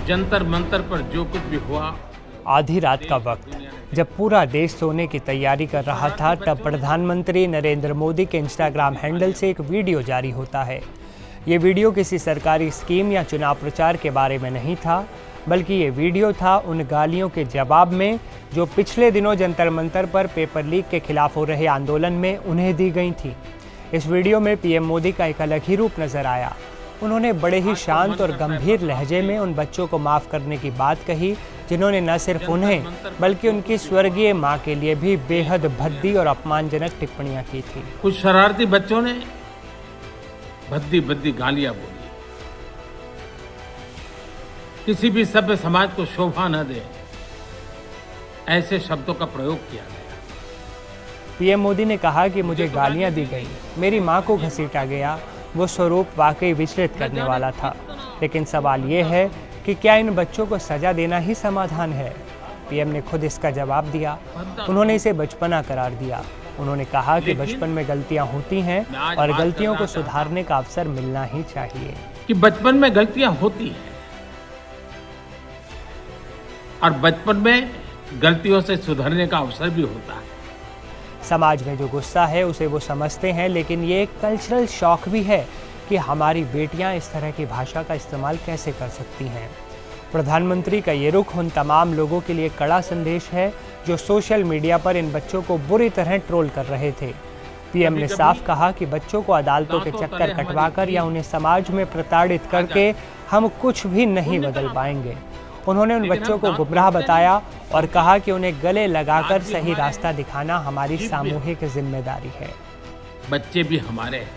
जंतर मंतर पर जो कुछ भी हुआ, आधी रात का वक्त जब पूरा देश सोने की तैयारी कर रहा था, तब प्रधानमंत्री नरेंद्र मोदी के इंस्टाग्राम हैंडल से एक वीडियो जारी होता है। ये वीडियो किसी सरकारी स्कीम या चुनाव प्रचार के बारे में नहीं था, बल्कि ये वीडियो था उन गालियों के जवाब में जो पिछले दिनों जंतर मंतर पर पेपर लीक के खिलाफ हो रहे आंदोलन में उन्हें दी गई थी। इस वीडियो में पीएम मोदी का एक अलग ही रूप नजर आया। उन्होंने बड़े ही शांत और गंभीर लहजे में उन बच्चों को माफ़ करने की बात कही, जिन्होंने न सिर्फ उन्हें बल्कि उनकी स्वर्गीय मां के लिए भी बेहद भद्दी और अपमानजनक टिप्पणियां की थी। कुछ शरारती बच्चों ने भद्दी भद्दी गालियां बोली। किसी भी सभ्य समाज को शोभा न दे ऐसे शब्दों का प्रयोग किया गया। पीएम मोदी ने कहा कि मुझे गालियां दी गई, मेरी मां को घसीटा गया। वो स्वरूप वाकई विचलित करने वाला था, लेकिन सवाल ये है कि क्या इन बच्चों को सजा देना ही समाधान है? पीएम ने खुद इसका जवाब दिया। उन्होंने इसे बचपना करार दिया। उन्होंने कहा कि बचपन में गलतियां होती हैं और गलतियों को सुधारने का अवसर मिलना ही चाहिए। कि बचपन में गलतियां होती हैं और बचपन में गलतियों से सुधरने का अवसर भी होता है। समाज में जो गुस्सा है उसे वो समझते हैं, लेकिन ये एक कल्चरल शॉक भी है कि हमारी बेटियां इस तरह की भाषा का इस्तेमाल कैसे कर सकती हैं। प्रधानमंत्री का ये रुख उन तमाम लोगों के लिए कड़ा संदेश है जो सोशल मीडिया पर इन बच्चों को बुरी तरह ट्रोल कर रहे थे। पीएम ने साफ कहा कि बच्चों को अदालतों के चक्कर कटवाकर या उन्हें समाज में प्रताड़ित करके हम कुछ भी नहीं बदल पाएंगे। उन्होंने उन बच्चों को गुमराह बताया और कहा कि उन्हें गले लगाकर सही रास्ता दिखाना हमारी सामूहिक जिम्मेदारी है। बच्चे भी हमारे हैं,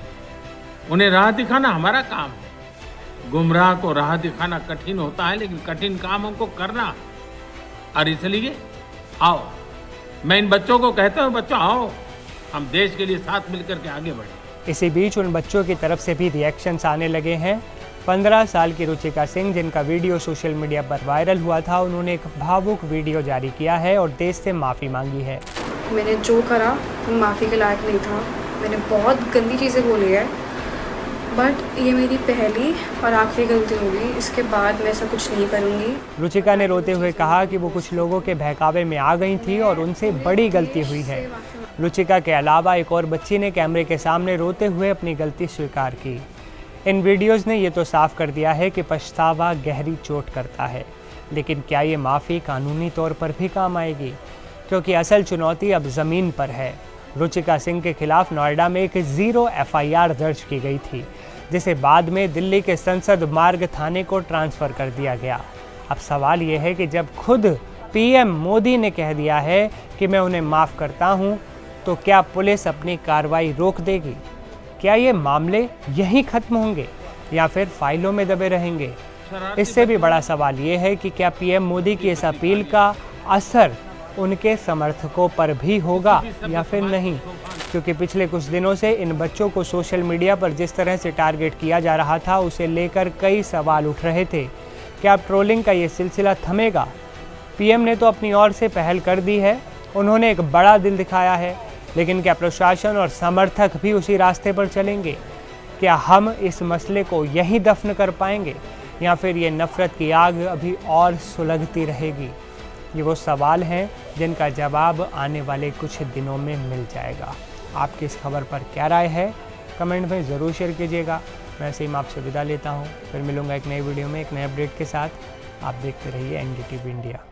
उन्हें राह दिखाना हमारा काम है। गुमराह को राह दिखाना कठिन होता है, लेकिन कठिन काम हमको करना है। और इसलिए आओ, मैं इन बच्चों को कहता हूँ, बच्चों आओ, हम देश के लिए साथ मिलकर के आगे बढ़े। इसी बीच उन बच्चों की तरफ से भी रिएक्शंस आने लगे हैं। 15 साल की रुचिका सिंह, जिनका वीडियो सोशल मीडिया पर वायरल हुआ था, उन्होंने एक भावुक वीडियो जारी किया है और देश से माफ़ी मांगी है। मैंने जो करा वो माफ़ी के लायक नहीं था। मैंने बहुत गंदी चीज़ें बोली है, बट ये मेरी पहली और आखिरी गलती होगी। इसके बाद मैं ऐसा कुछ नहीं करूँगी। रुचिका ने रोते हुए कहा कि वो कुछ लोगों के बहकावे में आ गई थी और उनसे बड़ी गलती हुई है। रुचिका के अलावा एक और बच्ची ने कैमरे के सामने रोते हुए अपनी गलती स्वीकार की। इन वीडियोज़ ने ये तो साफ कर दिया है कि पछतावा गहरी चोट करता है, लेकिन क्या ये माफ़ी कानूनी तौर पर भी काम आएगी? क्योंकि असल चुनौती अब ज़मीन पर है। रुचिका सिंह के खिलाफ नोएडा में एक 0 FIR दर्ज की गई थी, जिसे बाद में दिल्ली के संसद मार्ग थाने को ट्रांसफ़र कर दिया गया। अब सवाल ये है कि जब खुद पीएम मोदी ने कह दिया है कि मैं उन्हें माफ़ करता हूँ, तो क्या पुलिस अपनी कार्रवाई रोक देगी? क्या ये मामले यहीं खत्म होंगे या फिर फाइलों में दबे रहेंगे? इससे भी बड़ा सवाल ये है कि क्या पीएम मोदी की इस अपील का असर उनके समर्थकों पर भी होगा या फिर नहीं? क्योंकि पिछले कुछ दिनों से इन बच्चों को सोशल मीडिया पर जिस तरह से टारगेट किया जा रहा था, उसे लेकर कई सवाल उठ रहे थे। क्या अब ट्रोलिंग का ये सिलसिला थमेगा? पीएम ने तो अपनी ओर से पहल कर दी है, उन्होंने एक बड़ा दिल दिखाया है, लेकिन क्या प्रशासन और समर्थक भी उसी रास्ते पर चलेंगे? क्या हम इस मसले को यहीं दफन कर पाएंगे या फिर ये नफ़रत की आग अभी और सुलगती रहेगी? ये वो सवाल हैं जिनका जवाब आने वाले कुछ दिनों में मिल जाएगा। आपकी इस खबर पर क्या राय है? कमेंट में ज़रूर शेयर कीजिएगा। मैं ऐसे ही आपसे विदा लेता हूँ, फिर मिलूँगा एक नई वीडियो में एक नए अपडेट के साथ। आप देखते रहिए NDTV इंडिया।